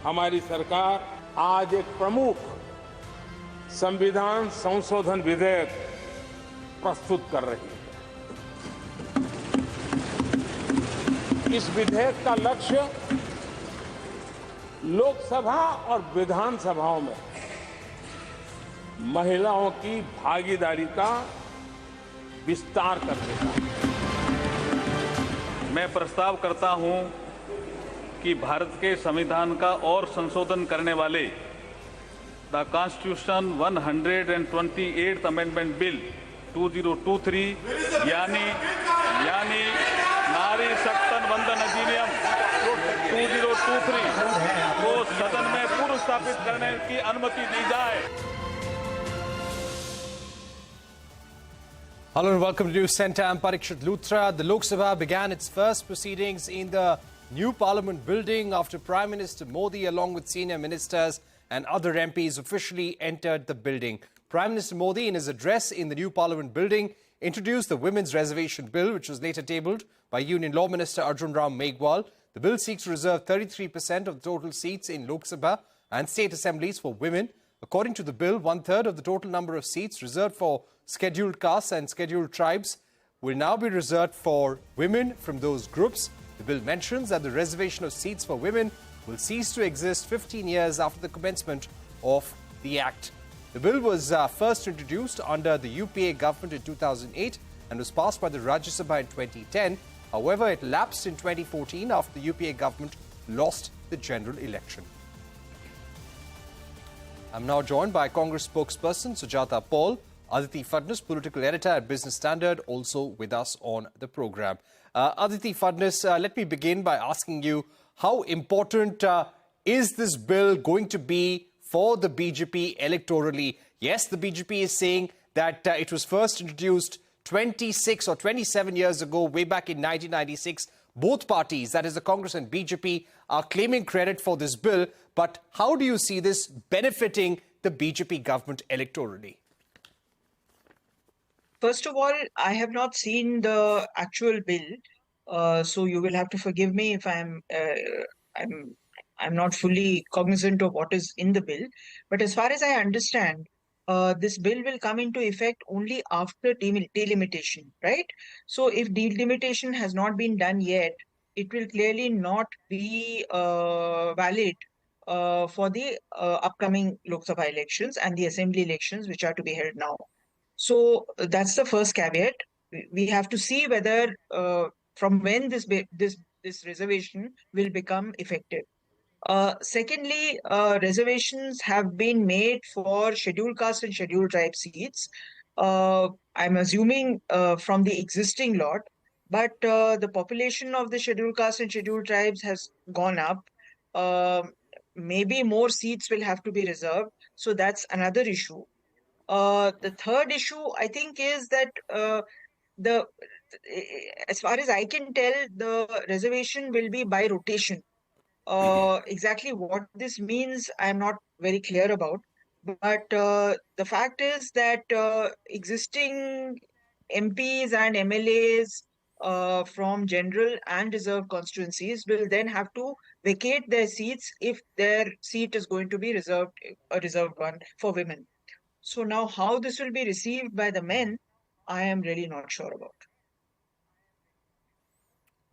हमारी सरकार आज एक प्रमुख संविधान संशोधन विधेयक प्रस्तुत कर रही है। इस विधेयक का लक्ष्य लोकसभा और विधानसभाओं में महिलाओं की भागीदारी का विस्तार करने का। मैं प्रस्ताव करता हूं कि भारत के संविधान का और संशोधन करने वाले the constitution 128th amendment bill 2023 यानी नारी शक्ति वंदन अधिनियम 2023 को सदन में पूर्व स्थापित करने की अनुमति दी जाए। Hello and welcome to News Centre. I'm Parikshit Luthra. The Lok Sabha began its first proceedings in the new Parliament building after Prime Minister Modi, along with senior ministers and other MPs, officially entered the building. Prime Minister Modi, in his address in the new Parliament building, introduced the Women's Reservation Bill, which was later tabled by Union Law Minister Arjun Ram Meghwal. The bill seeks to reserve 33% of the total seats in Lok Sabha and state assemblies for women. According to the bill, one-third of the total number of seats reserved for scheduled castes and scheduled tribes will now be reserved for women from those groups. The bill mentions that the reservation of seats for women will cease to exist 15 years after the commencement of the Act. The bill was first introduced under the UPA government in 2008 and was passed by the Rajya Sabha in 2010. However, it lapsed in 2014 after the UPA government lost the general election. I'm now joined by Congress spokesperson Sujata Paul. Aditi, Phadnis, political editor at Business Standard, also with us on the program. Aditi, Phadnis, let me begin by asking you, how important is this bill going to be for the BJP electorally? Yes, the BJP is saying that it was first introduced 26 or 27 years ago, way back in 1996. Both parties, that is the Congress and BJP, are claiming credit for this bill. But how do you see this benefiting the BJP government electorally? First of all, I have not seen the actual bill, so you will have to forgive me if I'm not fully cognizant of what is in the bill. But as far as I understand, this bill will come into effect only after delimitation, right? So if delimitation has not been done yet, it will clearly not be valid for the upcoming Lok Sabha elections and the Assembly elections, which are to be held now. So that's the first caveat. We have to see whether from when this reservation will become effective. Secondly, reservations have been made for scheduled caste and scheduled tribe seats. I'm assuming from the existing lot, but the population of the scheduled caste and scheduled tribes has gone up. Maybe more seats will have to be reserved. So that's another issue. The third issue, I think, is that as far as I can tell, the reservation will be by rotation. Exactly what this means, I'm not very clear about. But the fact is that existing MPs and MLAs from general and reserved constituencies will then have to vacate their seats if their seat is going to be a reserved one for women. So now how this will be received by the men, I am really not sure about.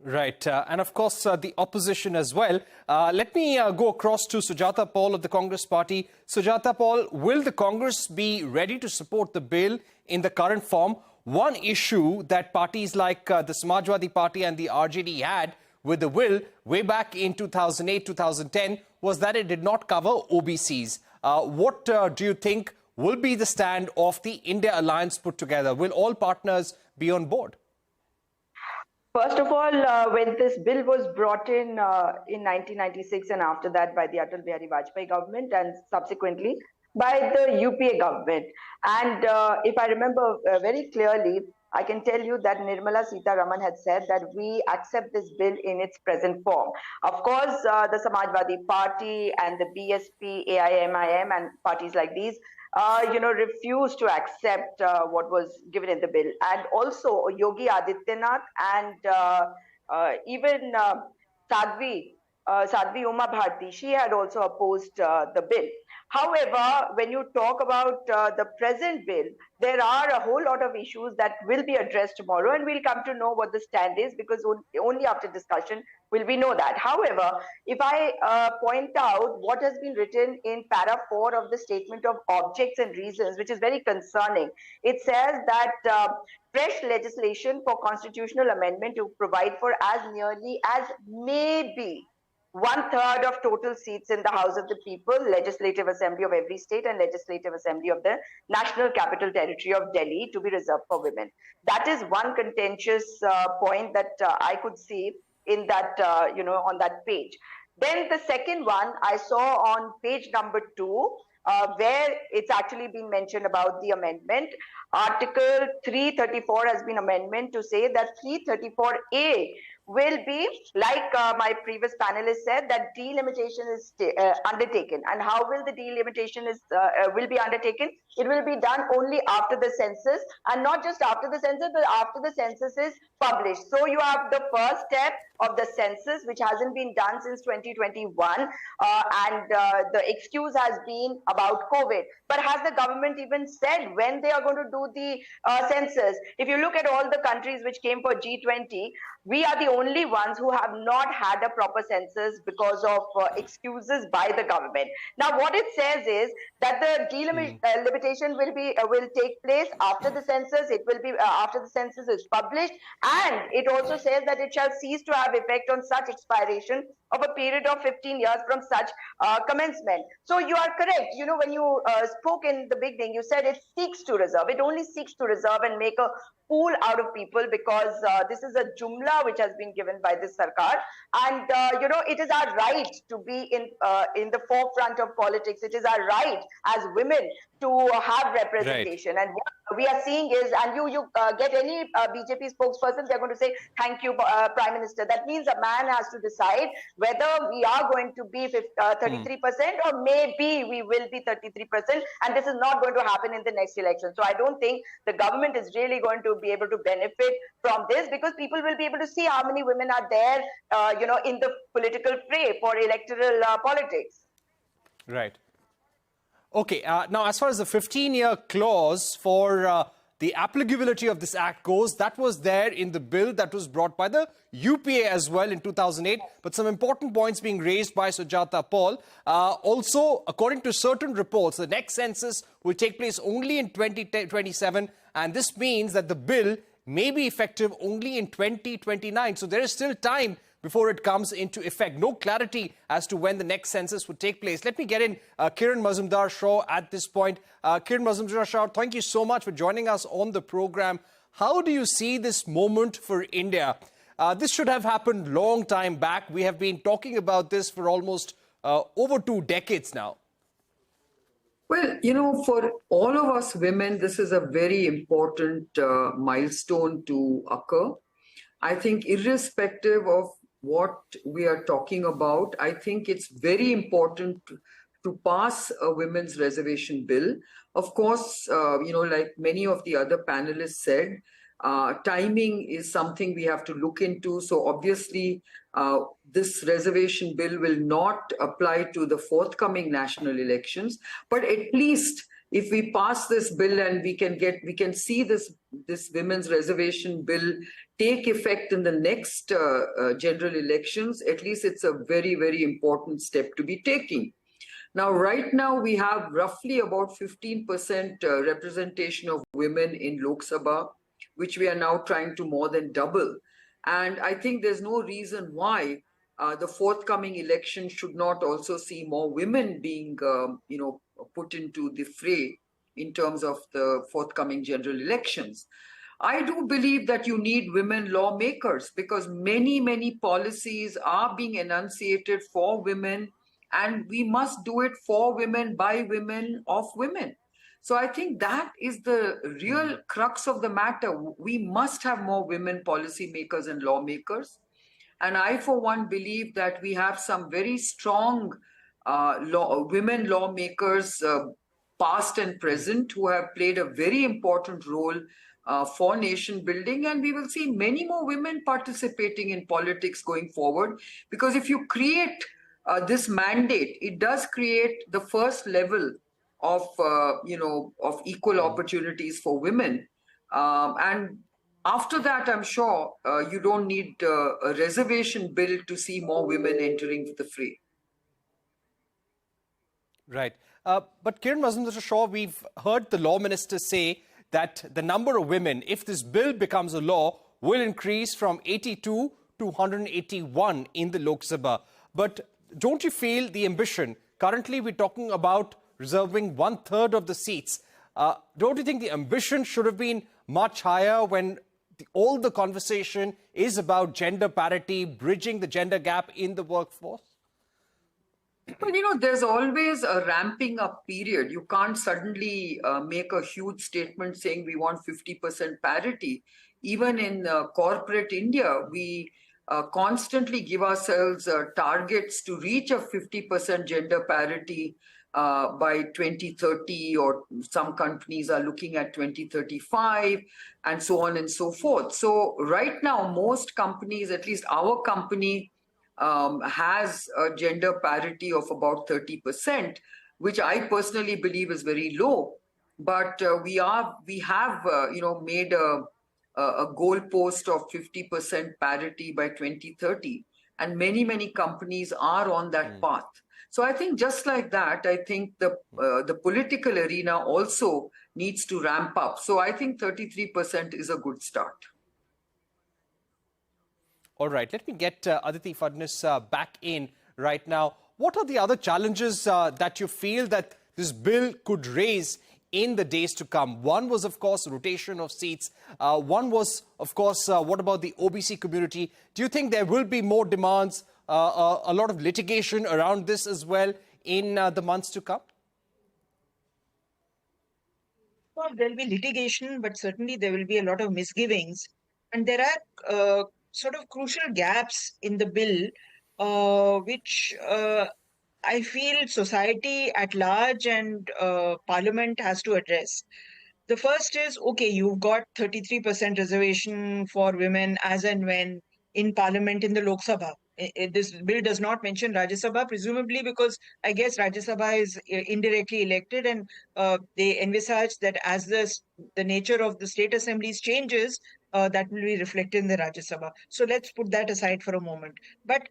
Right. And of course, the opposition as well. Let me go across to Sujata Paul of the Congress party. Sujata Paul, will the Congress be ready to support the bill in the current form? One issue that parties like the Samajwadi Party and the RJD had with the bill way back in 2008, 2010 was that it did not cover OBCs. What do you think will be the stand of the India Alliance put together? Will all partners be on board? First of all, when this bill was brought in 1996 and after that by the Atal Bihari Vajpayee government and subsequently by the UPA government. And if I remember very clearly, I can tell you that Nirmala Sitharaman had said that we accept this bill in its present form. Of course, the Samajwadi Party and the BSP, AIMIM and parties like these refused to accept what was given in the bill. And also Yogi Adityanath and even Sadhvi Sadhvi Uma Bharti, she had also opposed the bill. However, when you talk about the present bill, there are a whole lot of issues that will be addressed tomorrow, and we'll come to know what the stand is, because only after discussion will we know that. However, if I point out what has been written in para 4 of the statement of objects and reasons, which is very concerning, it says that fresh legislation for constitutional amendment to provide for as nearly as may be 1/3 of total seats in the House of the People, Legislative Assembly of every state, and Legislative Assembly of the National Capital Territory of Delhi to be reserved for women. That is one contentious point that I could see in that, on that page. Then the second one I saw on page number 2, where it's actually been mentioned about the amendment. Article 334 has been amendment to say that 334A will be, like my previous panelist said, that delimitation is undertaken. And how will the delimitation will be undertaken? It will be done only after the census, and not just after the census, but after the census is published. So you have the first step of the census, which hasn't been done since 2021, and the excuse has been about COVID. But has the government even said when they are going to do the census? If you look at all the countries which came for G20, we are the only ones who have not had a proper census because of excuses by the government. Now, what it says is that the delimitation will take place after the census. It will be after the census is published, and it also says that it shall cease to have effect on such expiration of a period of 15 years from such commencement. So you are correct. You know, when you spoke in the beginning, you said it seeks to reserve. It only seeks to reserve and make a pool out of people, because this is a jumla which has been given by this sarkar, and it is our right to be in the forefront of politics. It is our right as women to have representation. Right. And what we are seeing is, and you get any BJP spokesperson, they're going to say thank you, Prime Minister. That means a man has to decide whether we are going to be 33% or maybe we will be 33%, and this is not going to happen in the next election. So I don't think the government is really going to be able to benefit from this, because people will be able to see how many women are there, in the political fray for electoral politics. Right. Okay. Now, as far as the 15-year clause for the applicability of this act goes, that was there in the bill that was brought by the UPA as well in 2008. But some important points being raised by Sujata Paul. Also, according to certain reports, the next census will take place only in 2027. And this means that the bill may be effective only in 2029. So there is still time before it comes into effect. No clarity as to when the next census would take place. Let me get in Kiran Mazumdar-Shaw at this point. Kiran Mazumdar-Shaw, thank you so much for joining us on the program. How do you see this moment for India? This should have happened long time back. We have been talking about this for almost over 2 decades now. Well, for all of us women, this is a very important milestone to occur. I think irrespective of what we are talking about, I think it's very important to pass a women's reservation bill. Of course, like many of the other panelists said, timing is something we have to look into. So obviously, this reservation bill will not apply to the forthcoming national elections. But at least if we pass this bill and we can see this women's reservation bill take effect in the next general elections, at least it's a very, very important step to be taking. Now, right now, we have roughly about 15% representation of women in Lok Sabha, which we are now trying to more than double. And I think there's no reason why the forthcoming election should not also see more women being, put into the fray in terms of the forthcoming general elections. I do believe that you need women lawmakers, because many, many policies are being enunciated for women, and we must do it for women, by women, of women. So I think that is the real crux of the matter. We must have more women policymakers and lawmakers. And I, for one, believe that we have some very strong women lawmakers, past and present, who have played a very important role for nation building, and we will see many more women participating in politics going forward. Because if you create this mandate, it does create the first level of of equal opportunities for women, and after that, I'm sure you don't need a reservation bill to see more women entering the fray. Right. But Kiran Mazumdar-Shaw, we've heard the law minister say that the number of women, if this bill becomes a law, will increase from 82 to 181 in the Lok Sabha. But don't you feel the ambition? Currently, we're talking about reserving 1/3 of the seats. Don't you think the ambition should have been much higher when all the conversation is about gender parity, bridging the gender gap in the workforce? Well, there's always a ramping up period. You can't suddenly make a huge statement saying we want 50% parity. Even in corporate India, we constantly give ourselves targets to reach a 50% gender parity by 2030, or some companies are looking at 2035, and so on and so forth. So right now, most companies, at least our company, has a gender parity of about 30%, which I personally believe is very low. But we have made a goalpost of 50% parity by 2030, and many companies are on that path. So I think just like that, I think the political arena also needs to ramp up. So I think 33% is a good start. All right, let me get Aditi, Phadnis back in right now. What are the other challenges that you feel that this bill could raise in the days to come? One was, of course, rotation of seats. One was, of course, what about the OBC community? Do you think there will be more demands, a lot of litigation around this as well in the months to come? Well, there'll be litigation, but certainly there will be a lot of misgivings. And there are sort of crucial gaps in the bill, which I feel society at large and Parliament has to address. The first is, okay, you've got 33% reservation for women as and when in Parliament in the Lok Sabha. This bill does not mention Rajya Sabha, presumably because I guess Rajya Sabha is indirectly elected, and they envisage that as the nature of the state assemblies changes, that will be reflected in the Rajya Sabha. So let's put that aside for a moment. But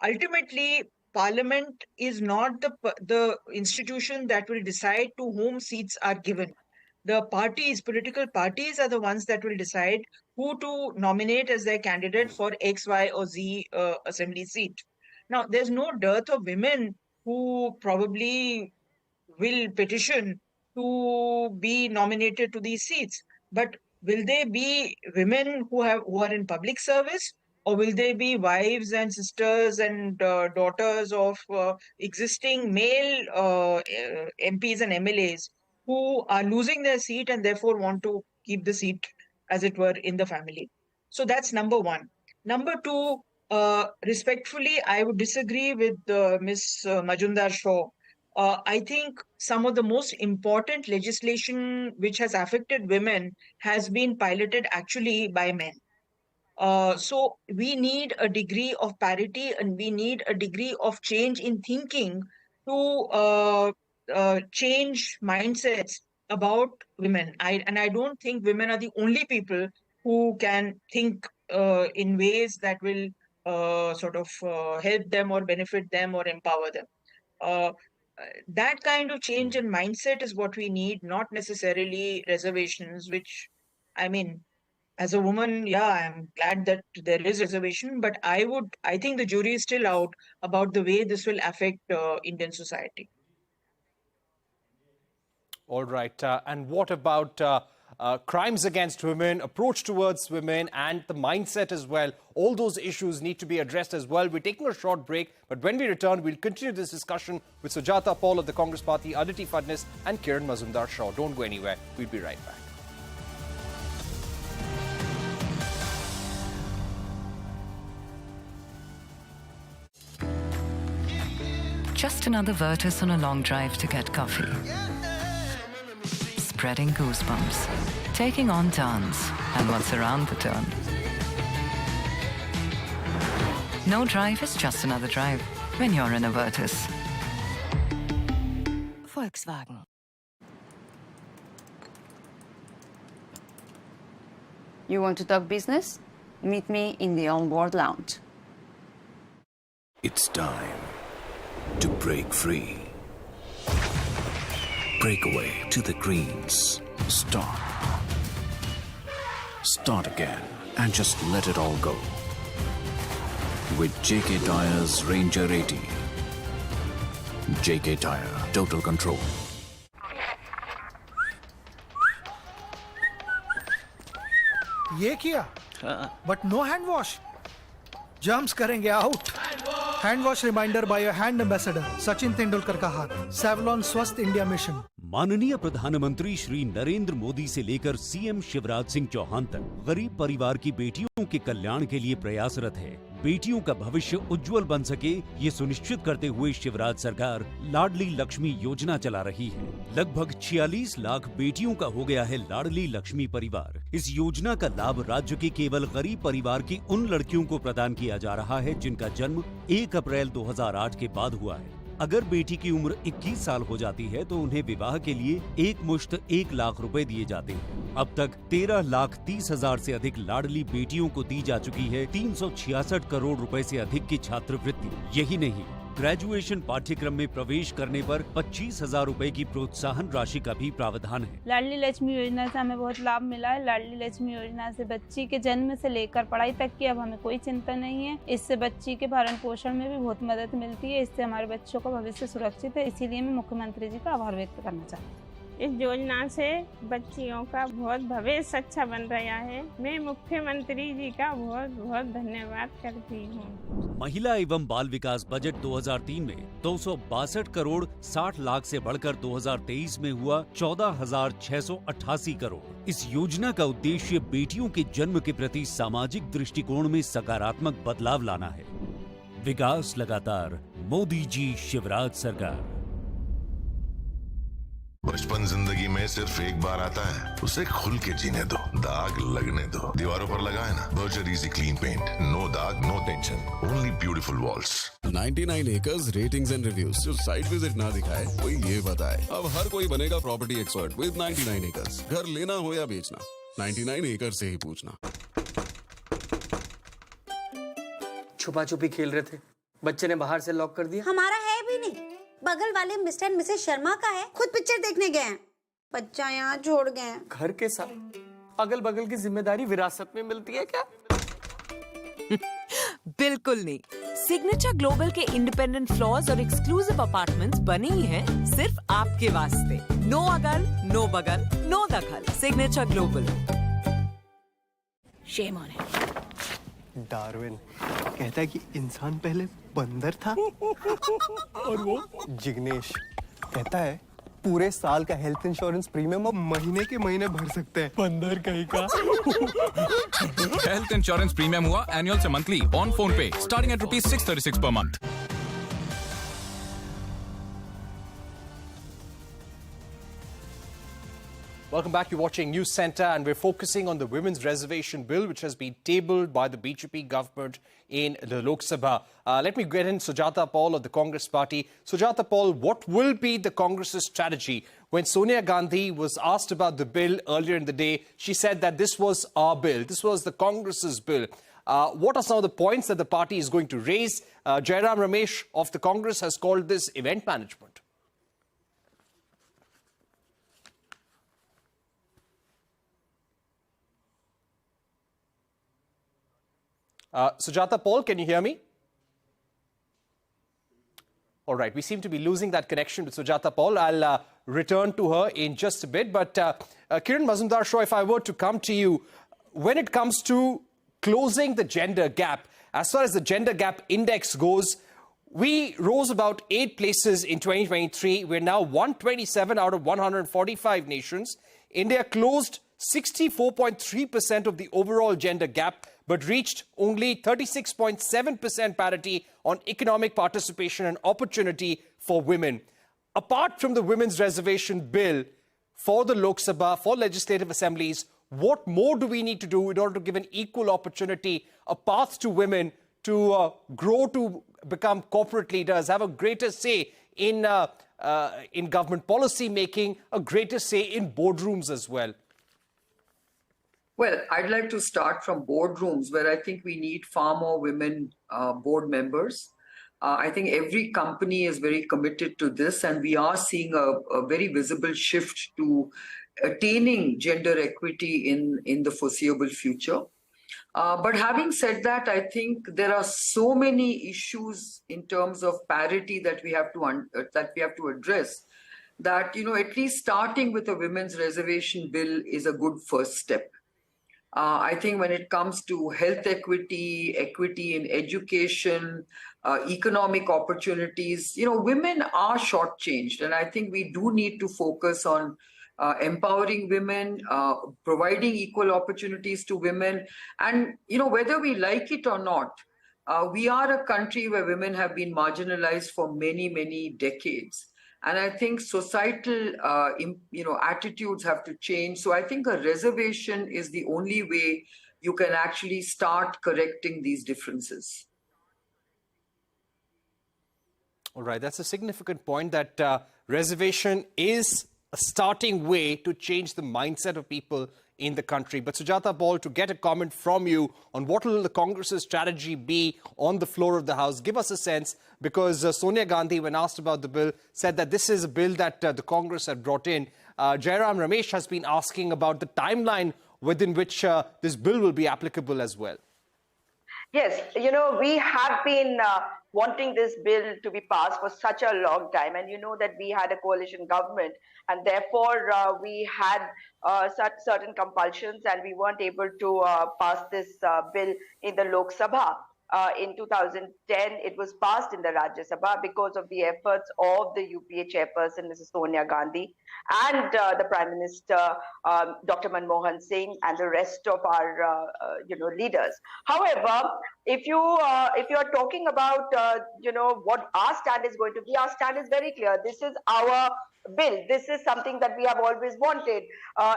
ultimately, Parliament is not the institution that will decide to whom seats are given. The parties, political parties, are the ones that will decide who to nominate as their candidate for X, Y, or Z assembly seat. Now, there's no dearth of women who probably will petition to be nominated to these seats. But will they be women who are in public service, or will they be wives and sisters and daughters of existing male MPs and MLAs who are losing their seat and therefore want to keep the seat, as it were, in the family? So that's number one. Number two, respectfully, I would disagree with Ms. Mazumdar-Shaw. I think some of the most important legislation which has affected women has been piloted actually by men. So we need a degree of parity, and we need a degree of change in thinking to change mindsets about women. I don't think women are the only people who can think in ways that will help them or benefit them or empower them. That kind of change in mindset is what we need, not necessarily reservations, which, I mean, as a woman, yeah, I'm glad that there is reservation, but I think the jury is still out about the way this will affect Indian society. All right. And what about crimes against women, approach towards women, and the mindset as well? All those issues need to be addressed as well. We're taking a short break, but when we return, we'll continue this discussion with Sujata Paul of the Congress Party, Aditi, Phadnis, and Kiran Mazumdar-Shaw. Don't go anywhere. We'll be right back. Just another Virtus on a long drive to get coffee. spreading goosebumps, taking on turns, and what's around the turn. No drive is just another drive when you're in a Virtus. Volkswagen. You want to talk business? Meet me in the On-Board Lounge. It's time to break free. Break away to the greens. Stop. Start again and just let it all go. With JK Tyre's Ranger 80. JK Tyre, total control. ये किया but no hand wash germs करेंगे out hand wash reminder by hand ambassador Sachin Tendulkar का हाथ Savlon स्वस्थ India mission. माननीय प्रधानमंत्री श्री नरेंद्र मोदी से लेकर सीएम शिवराज सिंह चौहान तक गरीब परिवार की बेटियों के कल्याण के लिए प्रयासरत है। बेटियों का भविष्य उज्जवल बन सके ये सुनिश्चित करते हुए शिवराज सरकार लाडली लक्ष्मी योजना चला रही है। लगभग 46 लाख बेटियों का हो गया है लाडली लक्ष्मी परिवार। इस योजना का लाभ राज्य के केवल गरीब परिवार की उन लड़कियों को प्रदान किया जा रहा है जिनका जन्म 1 अप्रैल 2008 के बाद हुआ है। अगर बेटी की उम्र 21 साल हो जाती है तो उन्हें विवाह के लिए एक मुश्त 1 लाख रुपए दिए जाते हैं। अब तक 13,30,000 से अधिक लाडली बेटियों को दी जा चुकी है 366 करोड़ रुपए से अधिक की छात्रवृत्ति। यही नहीं, ग्रेजुएशन पाठ्यक्रम में प्रवेश करने पर 25,000 रुपए की प्रोत्साहन राशि का भी प्रावधान है। लाडली लक्ष्मी योजना से हमें बहुत लाभ मिला है। लाडली लक्ष्मी योजना से बच्ची के जन्म से लेकर पढ़ाई तक की अब हमें कोई चिंता नहीं है। इससे बच्ची के भरण पोषण में भी बहुत मदद मिलती है। इससे हमारे बच्चों का भविष्य सुरक्षित है। इसीलिए मैं मुख्यमंत्री जी का आभार व्यक्त करना चाहती हूँ। इस योजना से बच्चियों का बहुत भविष्य अच्छा बन रहा है। मैं मुख्यमंत्री जी का बहुत बहुत धन्यवाद करती हूँ। महिला एवं बाल विकास बजट 2003 में 262 करोड़ 60 लाख से बढ़कर 2023 में हुआ 14,688 करोड़। इस योजना का उद्देश्य बेटियों के जन्म के प्रति सामाजिक दृष्टिकोण में सकारात्मक बदलाव लाना है। विकास लगातार, मोदी जी शिवराज सरकार। बचपन जिंदगी में सिर्फ एक बार आता है, उसे खुल के जीने दो, दाग लगने दो। दीवारों पर लगाए ना Berger easy clean paint, no दाग no tension, only beautiful walls. 99 acres ratings and reviews. जो साइट विजिट ना दिखाए कोई ये बताए। अब हर कोई बनेगा प्रॉपर्टी एक्सपर्ट विद 99 एकर्स। घर लेना हो या बेचना, 99 एकर्स से ही पूछना। छुपा छुपी खेल रहे थे, बच्चे ने बाहर से लॉक कर दिया। हमारा है भी नहीं, बगल वाले मिस्टर एंड मिसेस शर्मा का है। खुद पिक्चर देखने गए हैं, बच्चा यहाँ छोड़ गए हैं। घर के साथ अगल बगल की जिम्मेदारी विरासत में मिलती है क्या? बिल्कुल नहीं। सिग्नेचर ग्लोबल के इंडिपेंडेंट फ्लोर्स और एक्सक्लूसिव अपार्टमेंट्स बने ही हैं सिर्फ आपके वास्ते। नो अगल, नो बगल, नो दखल। Signature global. Shame on it. Darwin कहता है कि इंसान पहले बंदर था और वो जिग्नेश कहता है पूरे साल का हेल्थ इंश्योरेंस प्रीमियम अब महीने के महीने भर सकते हैं। बंदर कहीं का। हेल्थ इंश्योरेंस प्रीमियम हुआ एनुअल से मंथली ऑन फोन पे starting at ₹636 per month. Welcome back. You're watching News Center, and we're focusing on the Women's Reservation Bill, which has been tabled by the BJP government in the Lok Sabha. Let me get in Sujata Paul of the Congress party. Sujata Paul, what will be the Congress's strategy? When Sonia Gandhi was asked about the bill earlier in the day, she said that this was our bill. This was the Congress's bill. What are some of the points that the party is going to raise? Jairam Ramesh of the Congress has called this event management. Sujata Paul, can you hear me? All right, we seem to be losing that connection with Sujata Paul. I'll return to her in just a bit. But Kiran Mazumdar-Shaw, if I were to come to you, when it comes to closing the gender gap, as far as the gender gap index goes, we rose about 8 places in 2023. We're now 127 out of 145 nations. India closed 64.3% of the overall gender gap, but reached only 36.7% parity on economic participation and opportunity for women. Apart from the Women's Reservation Bill, for the Lok Sabha, for legislative assemblies. What more do we need to do in order to give an equal opportunity, a path to women to grow to become corporate leaders, have a greater say in government policy making, a greater say in boardrooms as well? Well, I'd like to start from boardrooms, where I think we need far more women board members. I think every company is very committed to this, and we are seeing a very visible shift to attaining gender equity in the foreseeable future. But having said that, I think there are so many issues in terms of parity that we have to address, that, you know, at least starting with a women's reservation bill is a good first step. I think when it comes to health equity, equity in education, economic opportunities, you know, women are shortchanged. And I think we do need to focus on empowering women, providing equal opportunities to women. And, you know, whether we like it or not, we are a country where women have been marginalized for many, many decades. And I think societal, attitudes have to change. So I think a reservation is the only way you can actually start correcting these differences. All right, that's a significant point, that reservation is a starting way to change the mindset of people in the country. But Sujata Paul, to get a comment from you on what will the Congress's strategy be on the floor of the House, give us a sense, because Sonia Gandhi, when asked about the bill, said that this is a bill that the Congress had brought in. Jairam Ramesh has been asking about the timeline within which this bill will be applicable as well. Yes, you know, we have been wanting this bill to be passed for such a long time. And you know that we had a coalition government, and therefore we had such certain compulsions, and we weren't able to pass this bill in the Lok Sabha. In 2010, it was passed in the Rajya Sabha because of the efforts of the UPA chairperson, Mrs. Sonia Gandhi, and the Prime Minister, Dr. Manmohan Singh, and the rest of our, leaders. However, if you are talking about, what our stand is going to be, our stand is very clear. This is our bill. This is something that we have always wanted.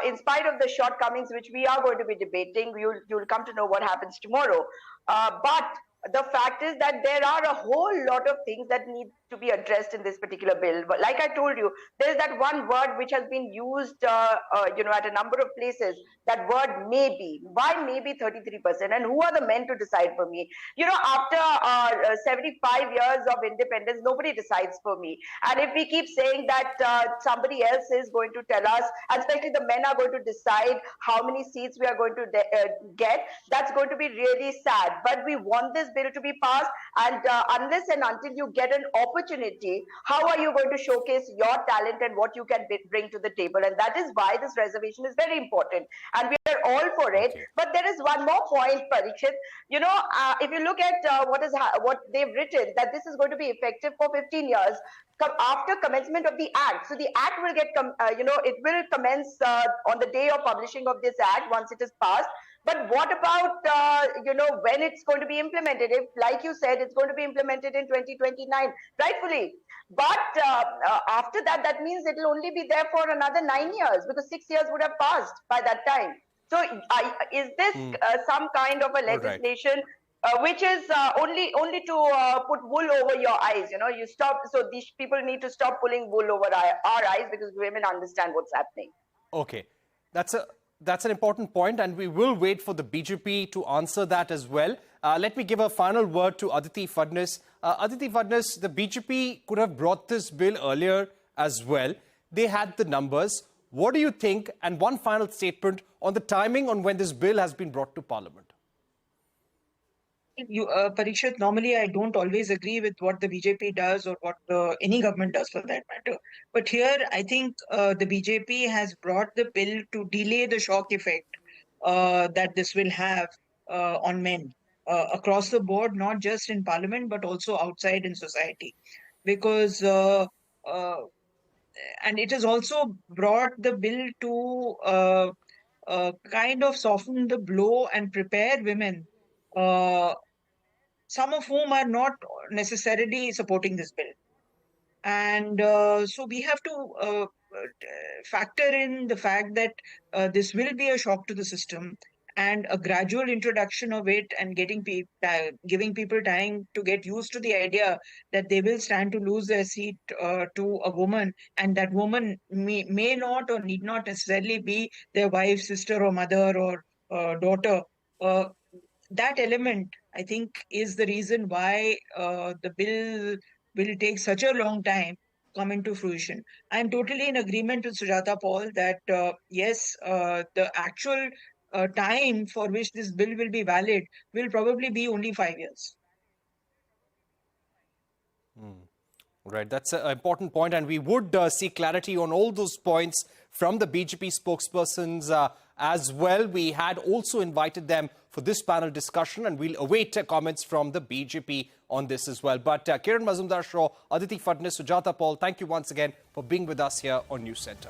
In spite of the shortcomings, which we are going to be debating, you'll come to know what happens tomorrow. But the fact is that there are a whole lot of things that need to be addressed in this particular bill. But like I told you, there's that one word which has been used, at a number of places. That word maybe. Why maybe 33%? And who are the men to decide for me? You know, after 75 years of independence, nobody decides for me. And if we keep saying that somebody else is going to tell us, and especially the men are going to decide how many seats we are going to get, that's going to be really sad. But we want this bill to be passed, and unless and until you get an opportunity, how are you going to showcase your talent and what you can bring to the table? And that is why this reservation is very important, and we are all for it. But there is one more point, Parikshit. You know, if you look at what they've written, that this is going to be effective for 15 years after commencement of the act. So the act will get, it will commence on the day of publishing of this act once it is passed. But what about, when it's going to be implemented? If, like you said, it's going to be implemented in 2029, rightfully. But after that, that means it will only be there for another 9 years, because 6 years would have passed by that time. So is this some kind of a legislation which is only to put wool over your eyes? You know, you stop. So these people need to stop pulling wool over our eyes, because women understand what's happening. Okay, that's an important point, and we will wait for the BJP to answer that as well. Let me give a final word to Aditi Phadnis. Aditi Phadnis, the BJP could have brought this bill earlier as well. They had the numbers. What do you think? And one final statement on the timing on when this bill has been brought to Parliament. Parikshit, normally I don't always agree with what the BJP does, or what any government does for that matter. But here, I think the BJP has brought the bill to delay the shock effect that this will have on men across the board, not just in Parliament, but also outside in society. Because, and it has also brought the bill to kind of soften the blow and prepare women, some of whom are not necessarily supporting this bill. And so we have to factor in the fact that this will be a shock to the system, and a gradual introduction of it, and giving people time to get used to the idea that they will stand to lose their seat to a woman, and that woman may not or need not necessarily be their wife, sister, or mother, or daughter. That element, I think, is the reason why the bill will take such a long time come into fruition. I'm totally in agreement with Sujata Paul that yes, the actual time for which this bill will be valid will probably be only 5 years. Right, that's an important point, and we would see clarity on all those points from the BJP spokespersons as well. We had also invited them for this panel discussion, and we'll await comments from the BJP on this as well. But Kiran, Mazumdar-Shaw, Aditi, Phadnis, Sujata Paul, thank you once again for being with us here on News Center.